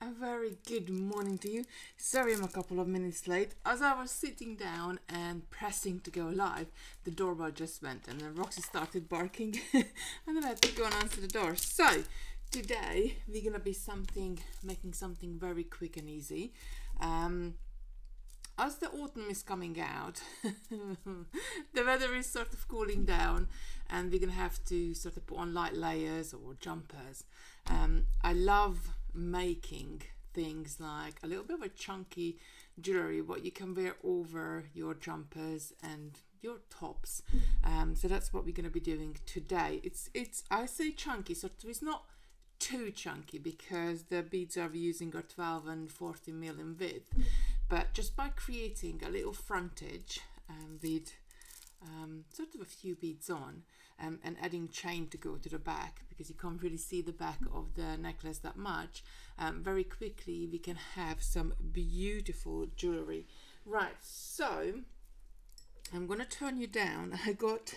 A very good morning to you. Sorry I'm a couple of minutes late. As I was sitting down and pressing to go live, the doorbell just went and then Roxy started barking and then I had to go and answer the door. So today we're gonna be making something very quick and easy. As the autumn is coming out, the weather is sort of cooling down and we're gonna have to sort of put on light layers or jumpers. I love making things like a little bit of a chunky jewelry what you can wear over your jumpers and your tops. So that's what we're going to be doing today. It's I say chunky, so it's not too chunky because the beads I'm using are 12 and 40 mil in width, but just by creating a little frontage with sort of a few beads on and adding chain to go to the back, because you can't really see the back of the necklace that much, very quickly we can have some beautiful jewelry. Right, so I'm gonna turn you down. I got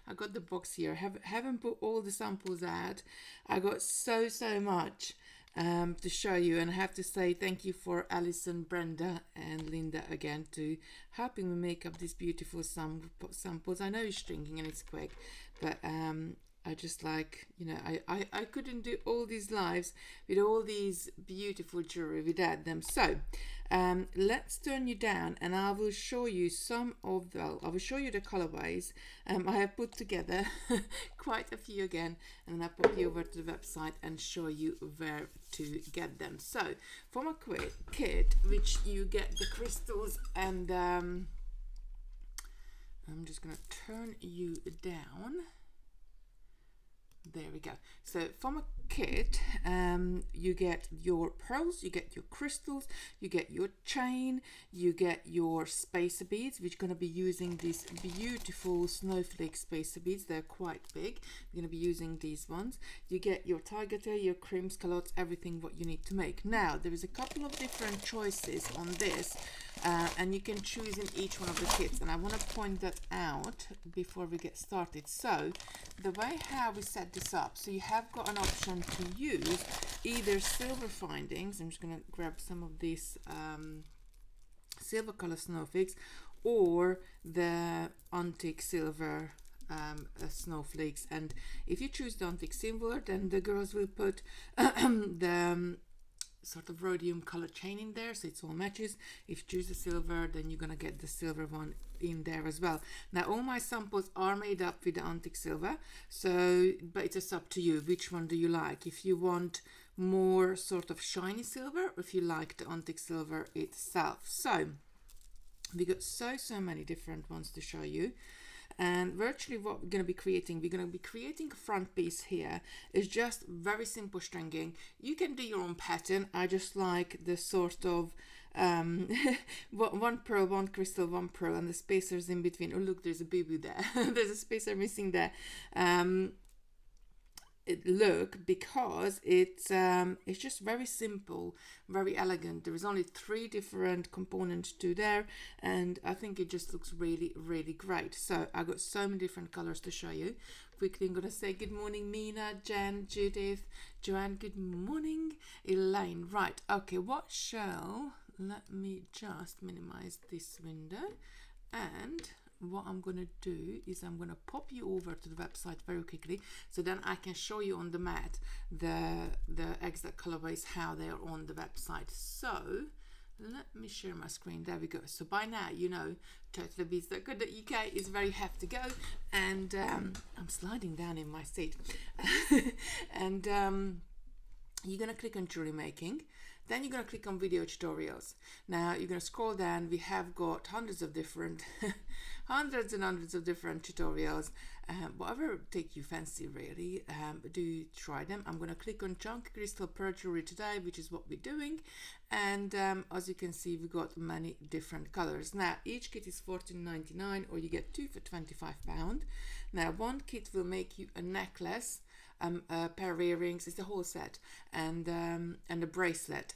the box here. Haven't put all the samples out. I got so much to show you, and I have to say thank you for Alison, Brenda and Linda again to helping me make up these beautiful samples. I know it's shrinking and it's quick, but I just like, you know, I couldn't do all these lives with all these beautiful jewelry without them. So let's turn you down and I will show you I will show you the colorways. I have put together quite a few again, and then I'll pop you over to the website and show you where to get them. So from a kit which you get the crystals, and I'm just gonna turn you down. There we go. So from a kit, you get your pearls, you get your crystals, you get your chain, you get your spacer beads, which are going to be using these beautiful snowflake spacer beads. They're quite big. You're going to be using these ones. You get your tiger tail, your cream scallops, everything what you need to make. Now there is a couple of different choices on this, and you can choose in each one of the kits, and I want to point that out before we get started. So the way how we set this up, so you have got an option to use either silver findings. I'm just going to grab some of these silver color snowflakes, or the antique silver snowflakes. And if you choose the antique silver, then the girls will put the sort of rhodium color chain in there, so it's all matches. If you choose the silver, then you're gonna get the silver one in there as well. Now all my samples are made up with the antique silver, so but it's just up to you which one do you like. If you want more sort of shiny silver, or if you like the antique silver itself. So we got so many different ones to show you. And virtually what we're going to be creating a front piece here. Is just very simple stringing. You can do your own pattern. I just like the sort of one pearl, one crystal, one pearl, and the spacers in between. Oh look, there's a boo-boo there. There's a spacer missing there. Look, because it's just very simple, very elegant. There is only 3 different components to there, and I think it just looks really great. So I got so many different colors to show you. Quickly I'm gonna say good morning Mina, Jen, Judith, Joanne, good morning, Elaine. Right, okay, let me just minimize this window, and what I'm going to do is I'm going to pop you over to the website very quickly, so then I can show you on the mat the exact colorways, how they are on the website. So let me share my screen. There we go. So by now you know totally.beads.co.uk is where you have to go, and I'm sliding down in my seat and you're going to click on jewelry making. Then you're going to click on video tutorials. Now you're going to scroll down. We have got hundreds and hundreds of different tutorials. Whatever take you fancy really, do try them. I'm going to click on chunky crystal pearl jewelry today, which is what we're doing. And as you can see, we've got many different colors. Now each kit is $14.99, or you get 2 for £25. Now one kit will make you a necklace, a pair of earrings, it's the whole set, and a bracelet.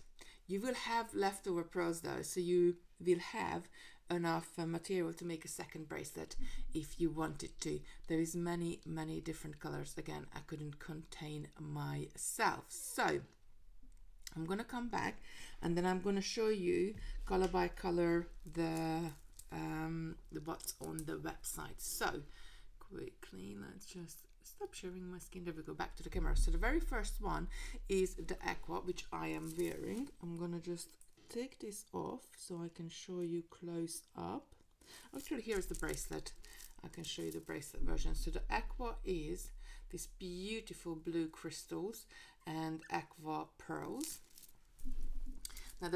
You will have leftover pearls though, so you will have enough material to make a second bracelet if you wanted to. There is many different colors. Again, I couldn't contain myself. So I'm gonna come back and then I'm gonna show you color by color the what's on the website. So quickly, let's just stop sharing my screen. There we go, back to the camera. So the very first one is the aqua, which I am wearing. I'm gonna just take this off so I can show you close up. Actually, here's the bracelet. I can show you the bracelet version. So the aqua is these beautiful blue crystals and aqua pearls. Now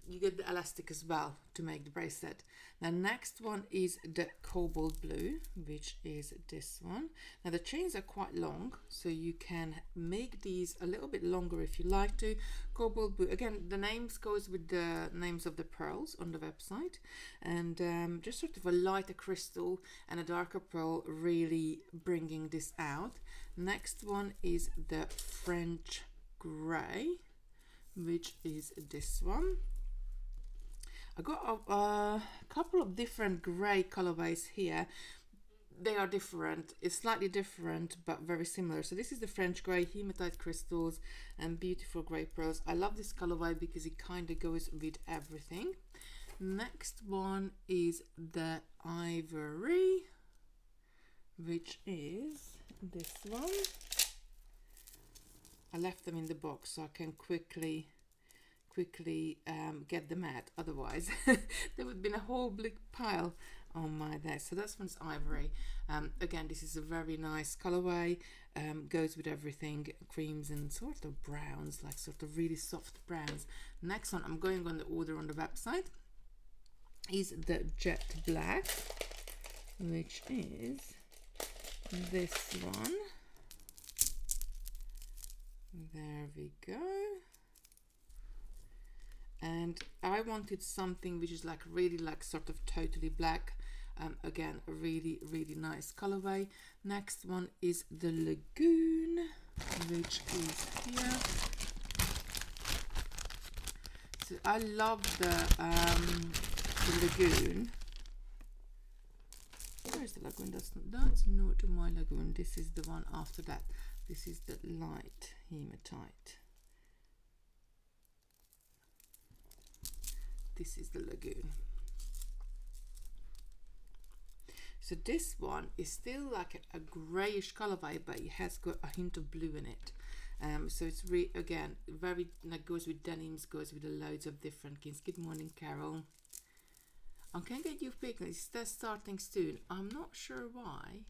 you get the elastic as well to make the bracelet. Now next one is the cobalt blue, which is this one. Now the chains are quite long, so you can make these a little bit longer if you like to. Cobalt blue, again, the names goes with the names of the pearls on the website, and just sort of a lighter crystal and a darker pearl, really bringing this out. Next one is the French grey, which is this one. I got a couple of different grey colorways here. They are different, it's slightly different but very similar. So this is the French grey, hematite crystals and beautiful grey pearls. I love this colorway because it kind of goes with everything. Next one is the ivory, which is this one. I left them in the box so I can quickly get them out, otherwise there would have been a whole big pile on my desk. So this one's ivory. Again, this is a very nice colorway, goes with everything, creams and sort of browns, like sort of really soft browns. Next one, I'm going on the order on the website, is the jet black, which is this one. There we go. And I wanted something which is like really like sort of totally black. Again, a really nice colorway. Next one is the Lagoon, which is here. So I love the Lagoon. Where's the Lagoon? That's not my Lagoon. This is the one after that. This is the light hematite. This is the Lagoon. So this one is still like a grayish colorway, but it has got a hint of blue in it. So it's again very, like, goes with denims, goes with loads of different kinds. Good morning, Carol. I can get you picnics. They're starting soon. I'm not sure why.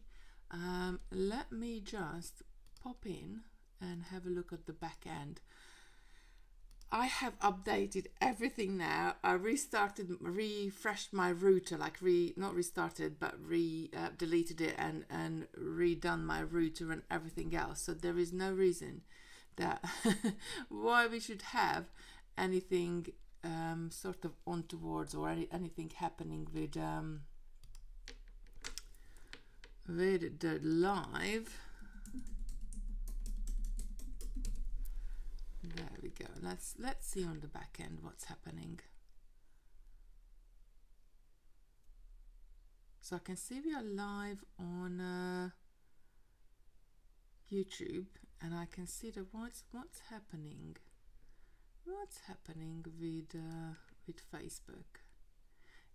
Let me just pop in and have a look at the back end. I have updated everything now. I refreshed my router, like not restarted, but deleted it and redone my router and everything else. So there is no reason that why we should have anything sort of onwards or anything happening with the live. There we go. Let's see on the back end what's happening. So I can see we are live on YouTube, and I can see that what's happening. What's happening with Facebook?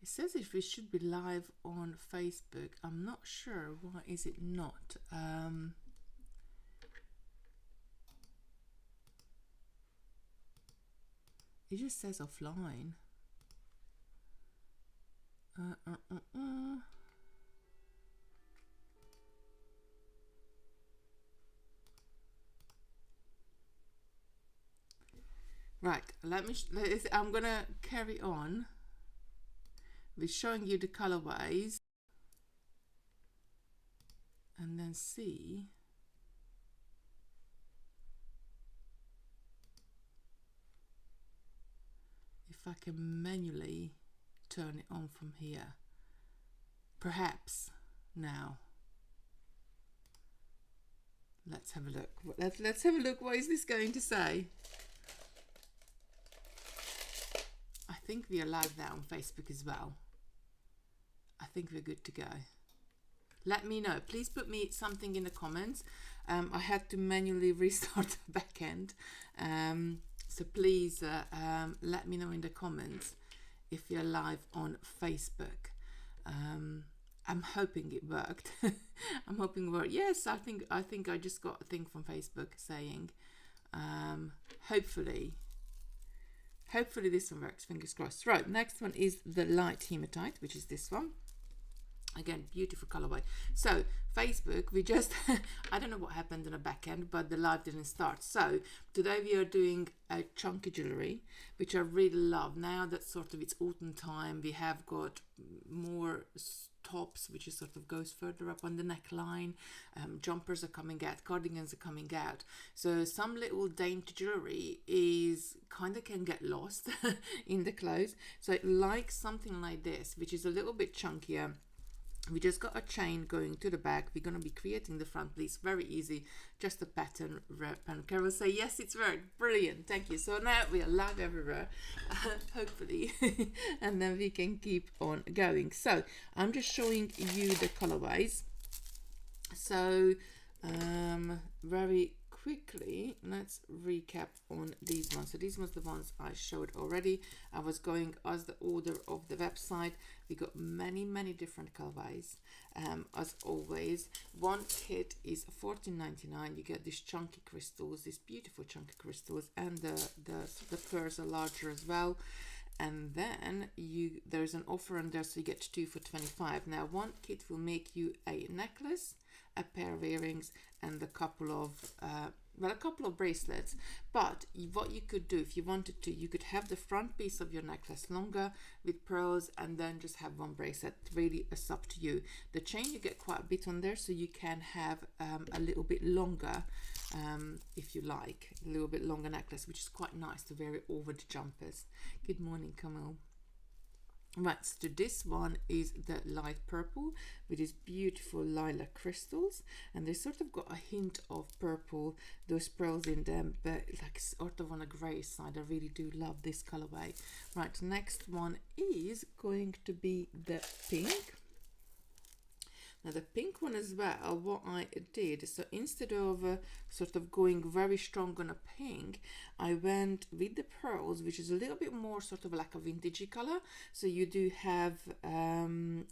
It says if we should be live on Facebook. I'm not sure. Why is it not? It just says offline. Right, I'm gonna carry on with showing you the colorways and then see if I can manually turn it on from here. Perhaps now. Let's have a look. Let's have a look. What is this going to say? I think we are live now on Facebook as well. I think we're good to go. Let me know. Please put me something in the comments. I had to manually restart the back end. So please let me know in the comments if you're live on Facebook. I'm hoping it worked. I'm hoping it worked. Yes, I think I just got a thing from Facebook saying hopefully this one works, fingers crossed. Right, next one is the light hematite, which is this one. Again, beautiful colorway. So Facebook, we just I don't know what happened in the back end, but the live didn't start. So today we are doing a chunky jewelry, which I really love. Now that sort of it's autumn time, we have got more tops, which is sort of goes further up on the neckline. Jumpers are coming out, cardigans are coming out. So some little dainty jewelry is kind of can get lost in the clothes. So like something like this, which is a little bit chunkier. We just got a chain going to the back. We're going to be creating the front piece. Very easy, just a pattern wrap. And Carol say yes, it's worked. Brilliant, thank you. So now we are live everywhere, hopefully, and then we can keep on going. So I'm just showing you the colorways. So very quickly, let's recap on these ones. So these ones the ones I showed already. I was going as the order of the website. We got many different colorways. As always, one kit is $14.99. You get these chunky crystals, these beautiful chunky crystals, and the pearls are larger as well. And then there's an offer on there, so you get 2 for $25. Now one kit will make you a necklace, a pair of earrings, and a couple of bracelets. But what you could do if you wanted to, you could have the front piece of your necklace longer with pearls and then just have one bracelet. Really, it's up to you. The chain, you get quite a bit on there, so you can have a little bit longer if you like, a little bit longer necklace, which is quite nice to wear it over the jumpers. Good morning, Kamal. Right, so this one is the light purple with these beautiful lilac crystals, and they sort of got a hint of purple, those pearls in them, but like sort of on a grey side. I really do love this colorway. Right, next one is going to be the pink. Now the pink one as well, what I did, so instead of sort of going very strong on a pink, I went with the pearls, which is a little bit more sort of like a vintagey color. So you do have,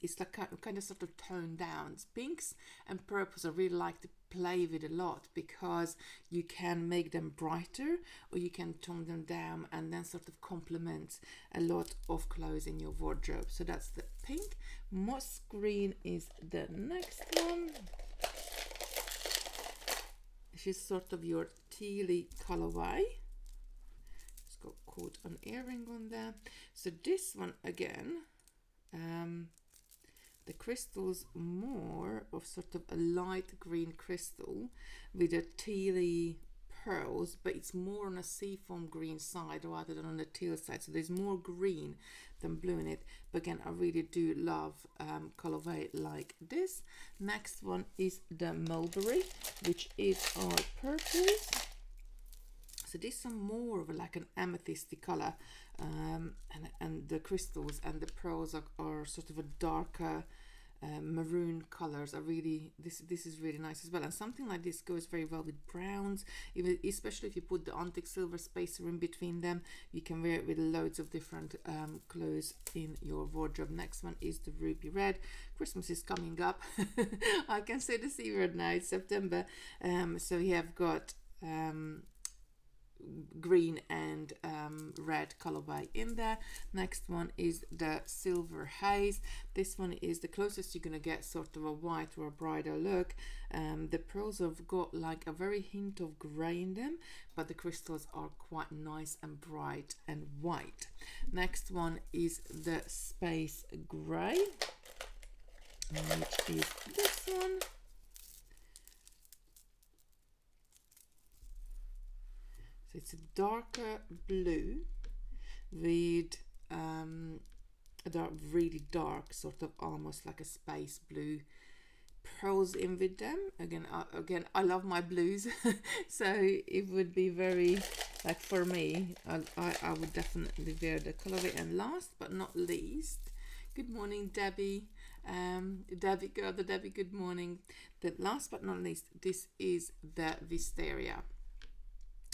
it's like kind of sort of toned down. Pinks and purples I really like to play with a lot because you can make them brighter or you can tone them down and then sort of complement a lot of clothes in your wardrobe. So that's the pink. Moss green is the next one. This is sort of your tealy colorway. It's got caught an earring on there. So this one again, the crystal's more of sort of a light green crystal with a tealy pearls, but it's more on a seafoam green side rather than on the teal side. So there's more green than blue in it. But again, I really do love colorway like this. Next one is the mulberry, which is our purples. So this is more of like an amethysty color, and the crystals and the pearls are sort of a darker maroon colors. Are really this is really nice as well, and something like this goes very well with browns, especially if you put the antique silver spacer in between them. You can wear it with loads of different clothes in your wardrobe. Next one is the ruby red. Christmas is coming up. I can say the C word now, it's September. So we have got green and red colorway in there. Next one is the silver haze. This one is the closest you're gonna get sort of a white or a brighter look. The pearls have got like a very hint of gray in them, but the crystals are quite nice and bright and white. Next one is the space gray, which is this one. So it's a darker blue with really dark, sort of almost like a space blue pearls in with them. Again, I love my blues, so it would be very, like for me, I would definitely wear the colorway. And last but not least, good morning, Debbie. Debbie, good morning. The last but not least, this is the wisteria.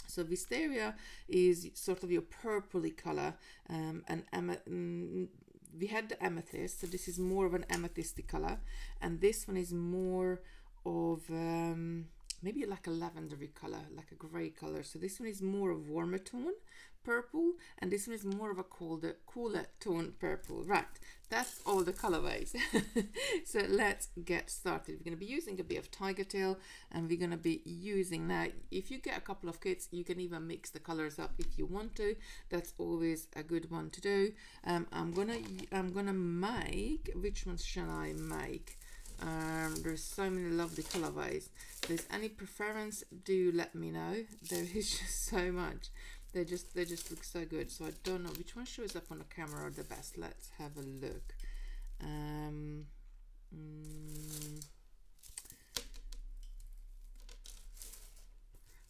So wisteria is sort of your purpley color, and we had the amethyst, so this is more of an amethysty color, and this one is more of maybe like a lavendery color, like a gray color. So this one is more of warmer tone purple, and this one is more of a cooler tone purple. Right, that's all the colorways. So let's get started. We're going to be using a bit of tiger tail, and we're going to be using, now if you get a couple of kits, you can even mix the colors up if you want to. That's always a good one to do. I'm gonna make, which ones shall I make? There's so many lovely colorways. If there's any preference, do let me know. There is just so much. They just look so good. So I don't know which one shows up on the camera the best. Let's have a look.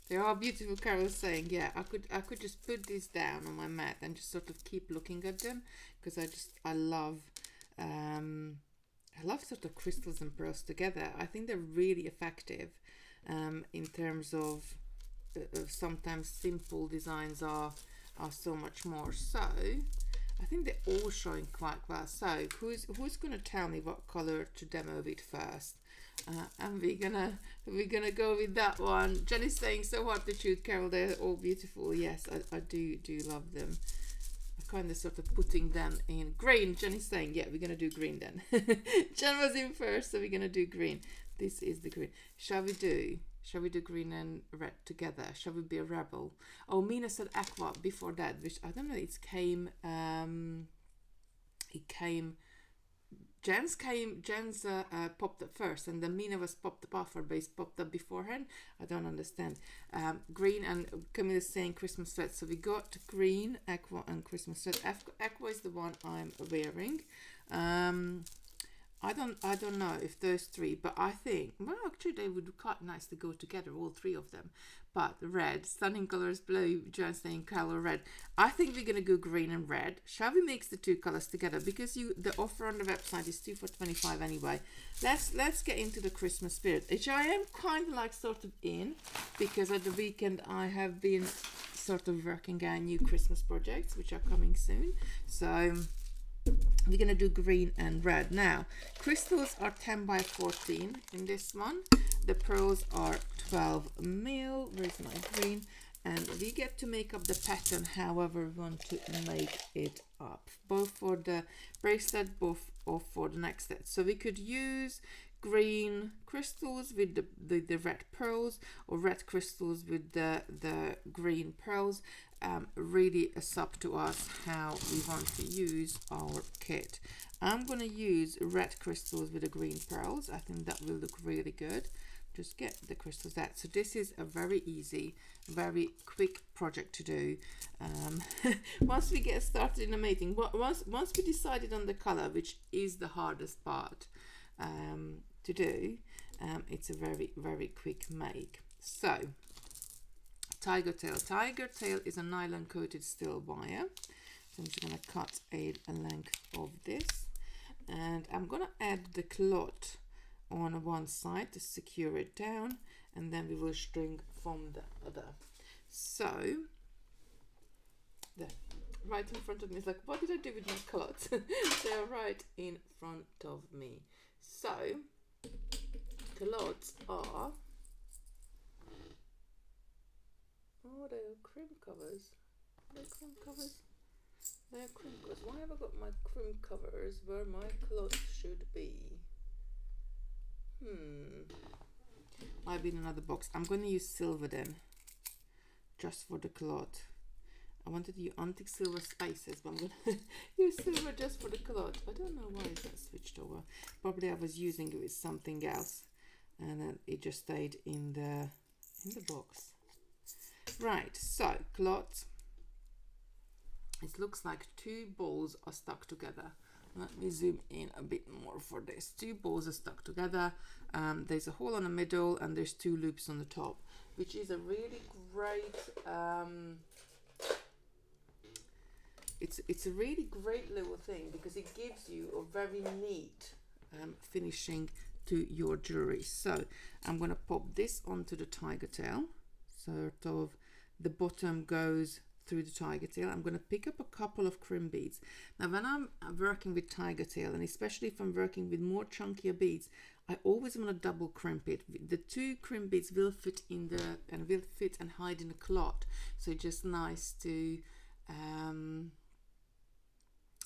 There are beautiful carols saying, yeah, I could just put these down on my mat and just sort of keep looking at them, because I love sort of crystals and pearls together. I think they're really effective in terms of sometimes simple designs are so much more. So I think they're all showing quite well. So who's going to tell me what color to demo with first? And we're gonna go with that one. Jenny's saying, so hard to shoot, Carol. They're all beautiful. Yes, I do love them. Kind of sort of putting them in green. Jenny's saying, yeah, we're gonna do green then. Jen was in first, so we're gonna do green. This is the green. Shall we do green and red together? Shall we be a rebel? Oh, Mina said aqua before that, which I don't know. Jen's popped up first, and then Mina was popped up after, base popped up beforehand. I don't understand. Green, and Camilla's saying Christmas sweat. So we got green, aqua, and Christmas sweat. Aqua is the one I'm wearing. I don't know if those three, but I think, well, actually they would be quite nice to go together, all three of them. But red, stunning colors, blue, Joan's saying color red. I think we're gonna go green and red. Shall we mix the two colors together? Because the offer on the website is 2 for $25 anyway. Let's get into the Christmas spirit, which I am kind of like sort of in, because at the weekend I have been sort of working on new Christmas projects which are coming soon. So we're gonna do green and red. Now crystals are 10 by 14 in this one. The pearls are 12 mil. Where's my green? And we get to make up the pattern however we want to make it up, both for the bracelet, both or for the next set. So we could use green crystals with the red pearls, or red crystals with the green pearls. Really it's up to us how we want to use our kit. I'm going to use red crystals with the green pearls. I think that will look really good. Just get the crystals out. So this is a very easy, very quick project to do. Once we get started in the mating, once we decided on the color, which is the hardest part to do, it's a very, very quick make. So tiger tail is a nylon coated steel wire. So I'm just going to cut a length of this, and I'm going to add the cloth on one side to secure it down, and then we will string from the other. So there, right in front of me. It's like, what did I do with my cloth? They're right in front of me. So cloths are, oh, they're crimp covers. They're crimp covers. They're crimp covers. Why have I got my crimp covers where my cloth should be? Might be in another box. I'm going to use silver then, just for the cloth. I wanted to use antique silver spaces, but I'm going to use silver just for the cloth. I don't know why that switched over. Probably I was using it with something else, and then it just stayed in the box. Right, so cloth. It looks like two balls are stuck together. Let me zoom in a bit more for this. Two balls are stuck together. There's a hole in the middle, and there's two loops on the top, which is a really great. It's a really great little thing, because it gives you a very neat finishing to your jewelry. So I'm gonna pop this onto the tiger tail, sort of the bottom goes through the tiger tail. I'm going to pick up a couple of crimp beads. Now when I'm working with tiger tail, and especially if I'm working with more chunkier beads, I always want to double crimp it. The 2 crimp beads will fit in the and will fit and hide in the clot, so it's just nice to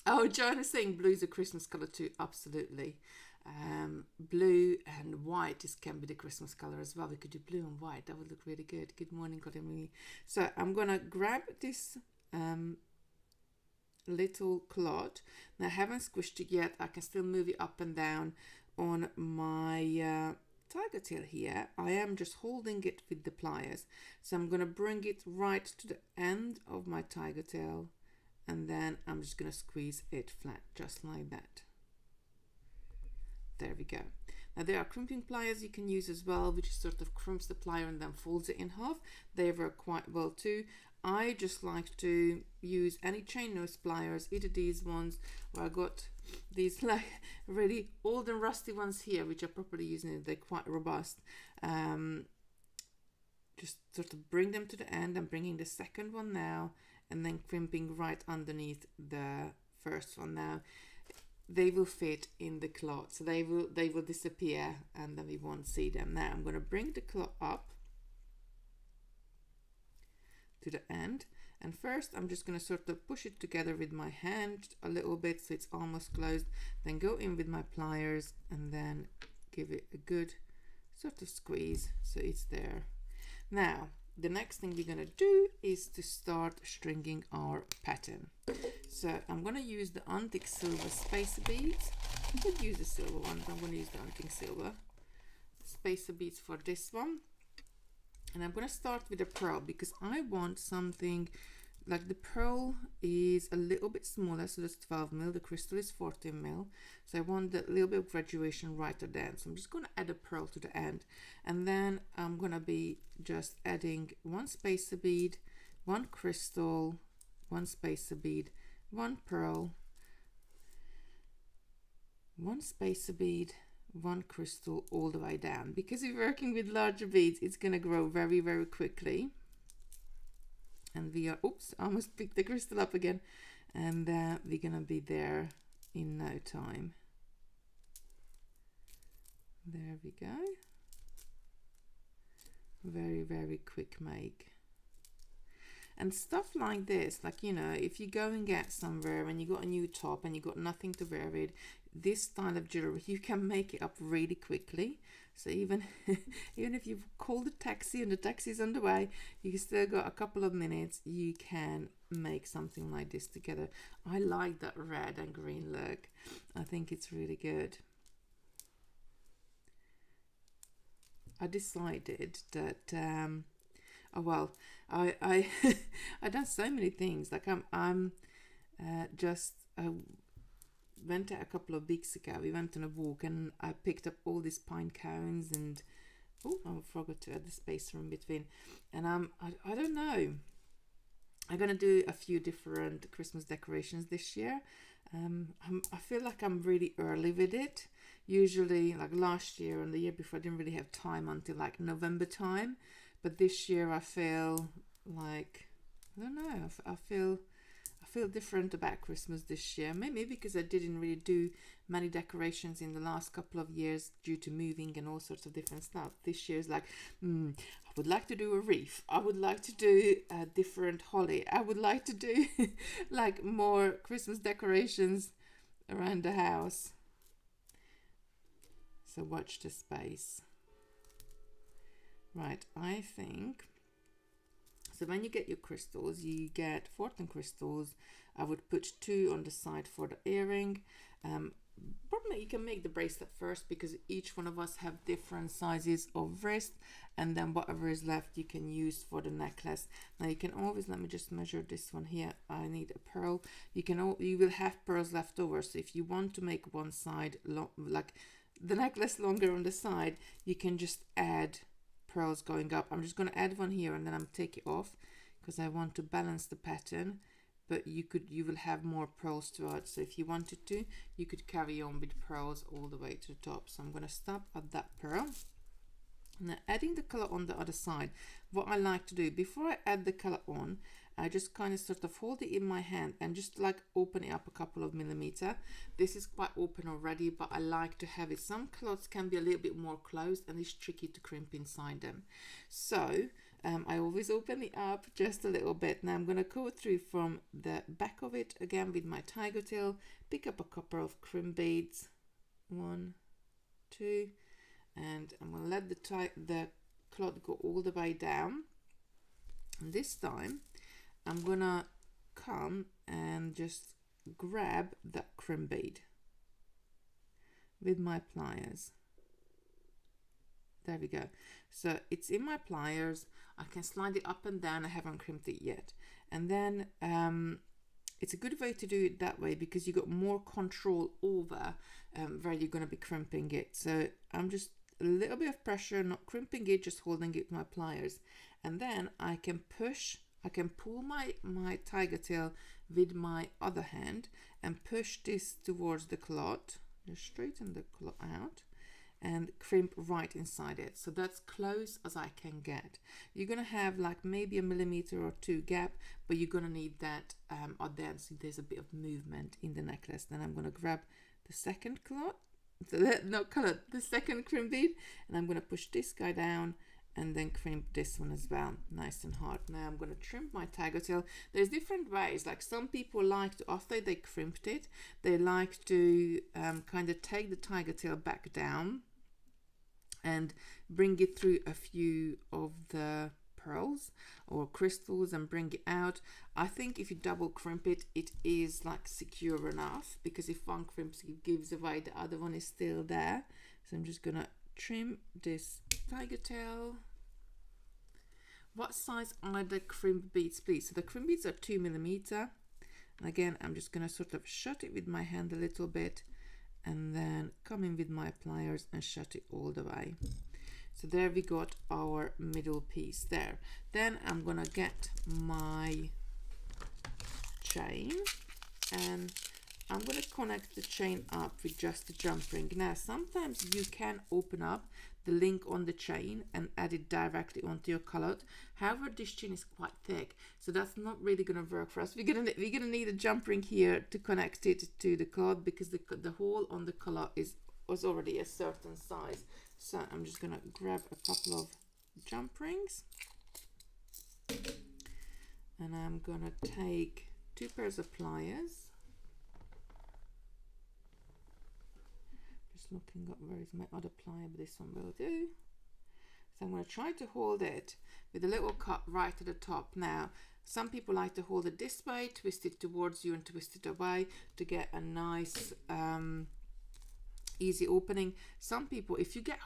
oh, Joan is saying blue is a Christmas color too. Absolutely. Blue and white can be the Christmas color as well. We could do blue and white. That would look really good. Good morning, Godemini. So I'm gonna grab this little clot. Now I haven't squished it yet. I can still move it up and down on my tiger tail here. I am just holding it with the pliers. So I'm gonna bring it right to the end of my tiger tail, and then I'm just gonna squeeze it flat, just like that. There we go. Now there are crimping pliers you can use as well, which sort of crimps the plier and then folds it in half. They work quite well too. I just like to use any chain nose pliers, either these ones, or I got these like really old and rusty ones here, which are properly using it. They're quite robust. Just sort of bring them to the end. I'm bringing the second one now, and then crimping right underneath the first one now. They will fit in the clot, so they will disappear, and then we won't see them. Now I'm going to bring the clot up to the end, and first I'm just going to sort of push it together with my hand a little bit so it's almost closed, then go in with my pliers and then give it a good sort of squeeze so it's there. Now the next thing we're going to do is to start stringing our pattern. So I'm going to use the antique silver spacer beads. I could use the silver one, but I'm going to use the antique silver spacer beads for this one. And I'm going to start with a pearl because I want something like the pearl is a little bit smaller, so that's 12 mil. The crystal is 14 mil, so I want that little bit of graduation right at the end. So I'm just going to add a pearl to the end, and then I'm going to be just adding 1 spacer bead, 1 crystal, 1 spacer bead, 1 pearl, 1 spacer bead, 1 crystal, all the way down. Because we're working with larger beads, it's going to grow very, very quickly. And we are, oops, I almost picked the crystal up again, and we're gonna be there in no time. There we go. Very, very quick make. And stuff like this, like, you know, if you go and get somewhere and you got a new top and you got nothing to wear it, this style of jewelry, you can make it up really quickly. So even even if you've called a taxi and the taxi's on the way, you still got a couple of minutes, you can make something like this together. I like that red and green look. I think it's really good. I decided that oh well, I done so many things. Like I'm just went out a couple of weeks ago. We went on a walk and I picked up all these pine cones, and oh, I forgot to add the spacer in between. And I don't know. I'm gonna do a few different Christmas decorations this year. I feel like I'm really early with it. Usually, like last year and the year before, I didn't really have time until like November time. But this year, I feel like, I don't know. I feel different about Christmas this year. Maybe because I didn't really do many decorations in the last couple of years due to moving and all sorts of different stuff. This year is like, I would like to do a wreath. I would like to do a different holly. I would like to do like more Christmas decorations around the house. So watch the space. Right, I think, so when you get your crystals, you get 14 crystals. I would put 2 on the side for the earring. Probably you can make the bracelet first because each one of us have different sizes of wrist, and then whatever is left you can use for the necklace. Now you can always, let me just measure this one here. I need a pearl. You will have pearls left over, so if you want to make one side like the necklace longer on the side, you can just add pearls going up. I'm just going to add one here and then I'm take it off because I want to balance the pattern, but you will have more pearls to add. So if you wanted to, you could carry on with pearls all the way to the top. So I'm going to stop at that pearl, Now adding the color on the other side, what I like to do before I add the color on, I just kind of sort of hold it in my hand and just like open it up a couple of millimeter. This is quite open already, but I like to have it. Some cloths can be a little bit more closed and it's tricky to crimp inside them. So I always open it up just a little bit. Now I'm going to go through from the back of it again with my tiger tail, pick up a couple of crimp beads, 1, 2, and I'm going to let the cloth go all the way down. And this time I'm gonna come and just grab that crimp bead with my pliers. There we go. So it's in my pliers. I can slide it up and down. I haven't crimped it yet. And then it's a good way to do it that way because you got more control over where you're going to be crimping it. So I'm just a little bit of pressure, not crimping it, just holding it with my pliers. And then I can pull my tiger tail with my other hand and push this towards the cloth. Just straighten the cloth out and crimp right inside it. So that's close as I can get. You're gonna have like maybe a millimeter or 2 gap, but you're gonna need that or then so there's a bit of movement in the necklace. Then I'm gonna grab the second cloth, the second crimp bead, and I'm gonna push this guy down and then crimp this one as well, nice and hard. Now I'm going to trim my tiger tail. There's different ways, like some people like to, after they crimped it, they like to kind of take the tiger tail back down and bring it through a few of the pearls or crystals and bring it out. I think if you double crimp it, it is like secure enough, because if one crimps, it gives away, the other one is still there. So I'm just gonna trim this tiger tail. What size are the crimp beads, please? So the crimp beads are 2 millimeter. And again, I'm just gonna sort of shut it with my hand a little bit and then come in with my pliers and shut it all the way. So there we got our middle piece there. Then I'm gonna get my chain and I'm going to connect the chain up with just the jump ring. Now sometimes you can open up the link on the chain and add it directly onto your collar. However, this chain is quite thick, so that's not really going to work for us. We're gonna need a jump ring here to connect it to the cloth, because the hole on the collar was already a certain size. So I'm just going to grab a couple of jump rings and I'm going to take 2 pairs of pliers. Looking up where is my other plier, but this one will do. So I'm going to try to hold it with a little cut right at the top. Now some people like to hold it this way, twist it towards you and twist it away to get a nice easy opening. Some people, if you get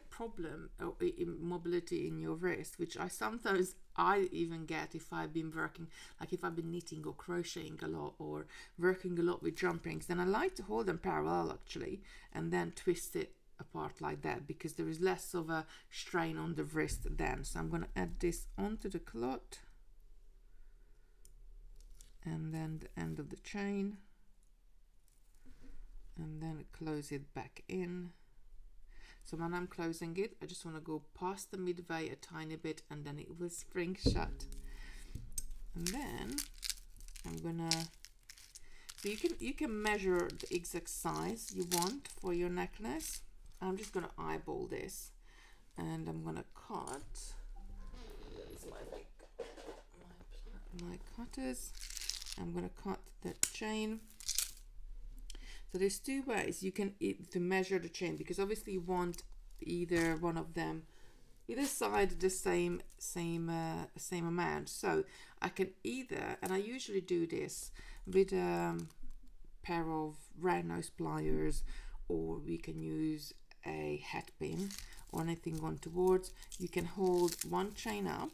problem or mobility in your wrist, which I even get if I've been working, like if I've been knitting or crocheting a lot or working a lot with jump rings, then I like to hold them parallel actually and then twist it apart like that, because there is less of a strain on the wrist then. So I'm going to add this onto the cloth and then the end of the chain, and then close it back in. So when I'm closing it, I just want to go past the midway a tiny bit and then it will spring shut. And then I'm gonna, so you can measure the exact size you want for your necklace. I'm just gonna eyeball this and I'm gonna cut. There's my cutters. I'm gonna cut the chain. So there's 2 ways you can to measure the chain, because obviously you want either one of them, either side the same amount. So I can either, and I usually do this with a pair of round nose pliers, or we can use a hat pin or anything on towards. You can hold one chain up.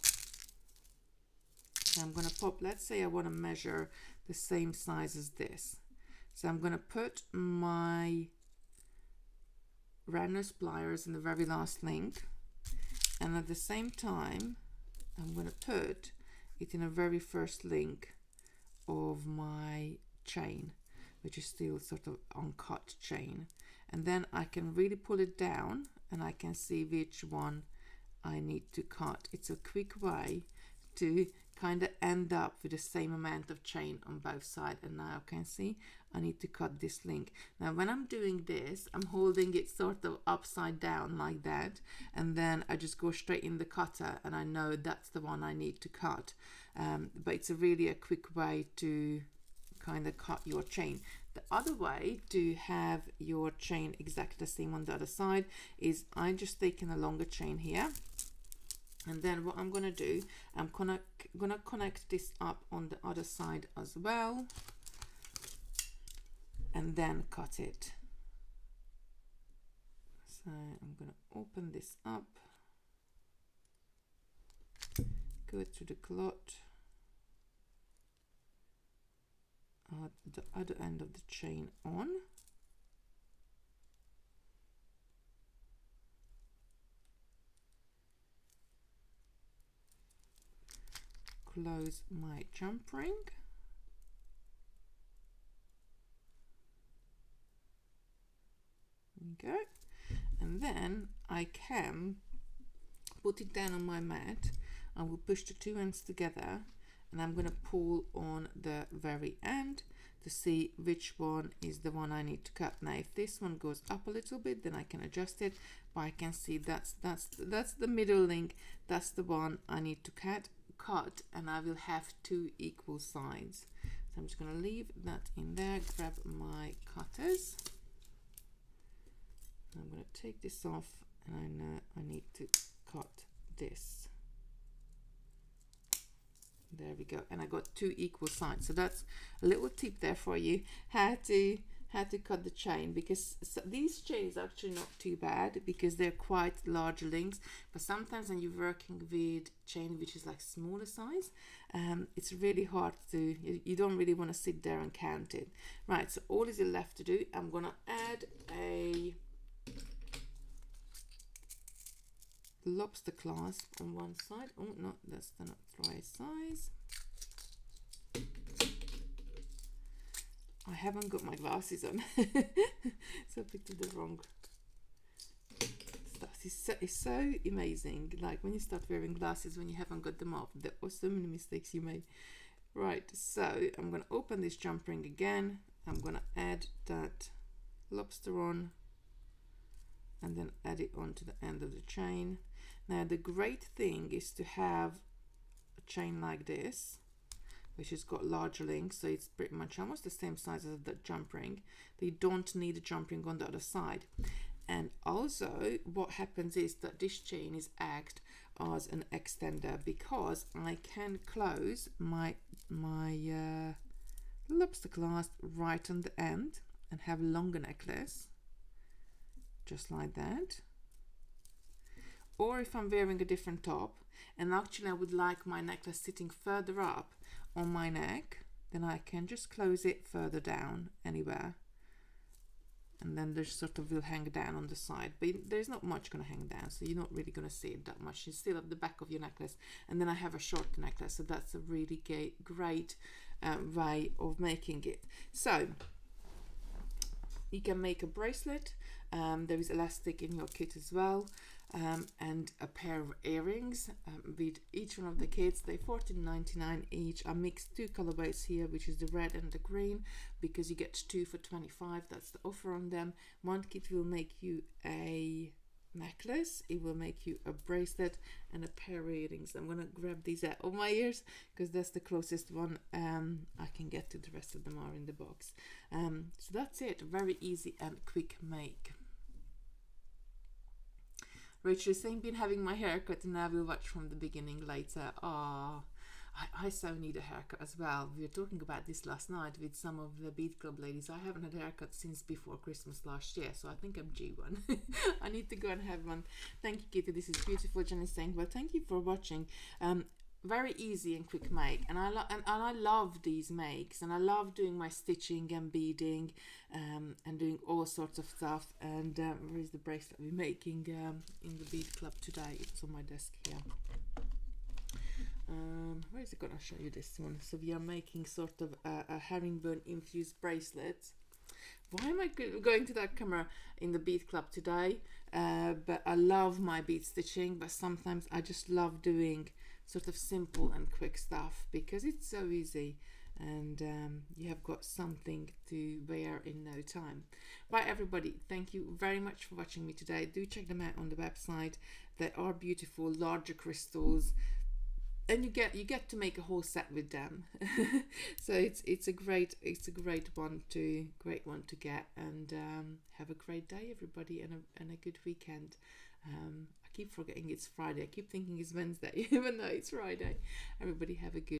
I'm going to pop, let's say I want to measure the same size as this. So I'm going to put my round nose pliers in the very last link, and at the same time I'm going to put it in a very first link of my chain, which is still sort of uncut chain, and then I can really pull it down and I can see which one I need to cut. It's a quick way to kind of end up with the same amount of chain on both sides. And now I can see I need to cut this link. Now when I'm doing this, I'm holding it sort of upside down like that, and then I just go straight in the cutter and I know that's the one I need to cut. But it's really a quick way to kind of cut your chain. The other way to have your chain exactly the same on the other side is I'm just taking a longer chain here, and then what I'm gonna do, I'm gonna connect this up on the other side as well, and then cut it. So I'm gonna open this up, go to the clot, add the other end of the chain on, close my jump ring, there we go, and then I can put it down on my mat. I will push the two ends together and I'm going to pull on the very end to see which one is the one I need to cut. Now if this one goes up a little bit, then I can adjust it, but I can see that's the middle link, that's the one I need to cut, and I will have two equal sides. So I'm just going to leave that in there, grab my cutters, I'm going to take this off, and I know I need to cut this. There we go, and I got two equal sides. So that's a little tip there for you, how to cut the chain, because these chains are actually not too bad because they're quite large links, but sometimes when you're working with chain which is like smaller size, it's really hard to, you don't really want to sit there and count it. Right, so all is left to do, I'm gonna add a lobster clasp on one side. Oh no, that's the not right size. I haven't got my glasses on, so I picked up the wrong stuff. It's so amazing, like when you start wearing glasses when you haven't got them off, there are so many mistakes you made. Right, so I'm going to open this jump ring again, I'm going to add that lobster on, and then add it onto the end of the chain. Now the great thing is to have a chain like this, which has got larger links, so it's pretty much almost the same size as the jump ring. You don't need a jump ring on the other side. And also what happens is that this chain is act as an extender, because I can close my lobster clasp right on the end and have a longer necklace, just like that. Or if I'm wearing a different top, and actually I would like my necklace sitting further up on my neck, then I can just close it further down anywhere, and then there's sort of will hang down on the side, but there's not much going to hang down, so you're not really going to see it that much. It's still at the back of your necklace, and then I have a short necklace, so that's a really great way of making it. So you can make a bracelet, there is elastic in your kit as well, and a pair of earrings with each one of the kits. They're $14.99 each. I mixed two colorways here, which is the red and the green, because you get 2 for $25. That's the offer on them. One kit will make you a necklace, it will make you a bracelet and a pair of earrings. I'm gonna grab these out of my ears because that's the closest one I can get to. The rest of them are in the box. So that's it, very easy and quick make. Rachel is saying, been having my haircut and now we'll watch from the beginning later. I so need a haircut as well. We were talking about this last night with some of the BeadClub ladies. I haven't had a haircut since before Christmas last year, so I think I'm due one. I need to go and have one. Thank you, Kitty. This is beautiful. Jenny's saying, well, thank you for watching. Very easy and quick make, and I love these makes, and I love doing my stitching and beading and doing all sorts of stuff. And where is the bracelet we're making in the BeadClub today? It's on my desk here. Where is it gonna show you this one? So we are making sort of a herringbone infused bracelet why am I going to that camera in the bead club today? But I love my bead stitching, but sometimes I just love doing sort of simple and quick stuff because it's so easy, and you have got something to wear in no time. Right, everybody, thank you very much for watching me today. Do check them out on the website. They are beautiful, larger crystals, and you get to make a whole set with them. So it's a great one to get, and have a great day, everybody, and a good weekend. I keep forgetting it's Friday. I keep thinking it's Wednesday even though it's Friday. Everybody have a good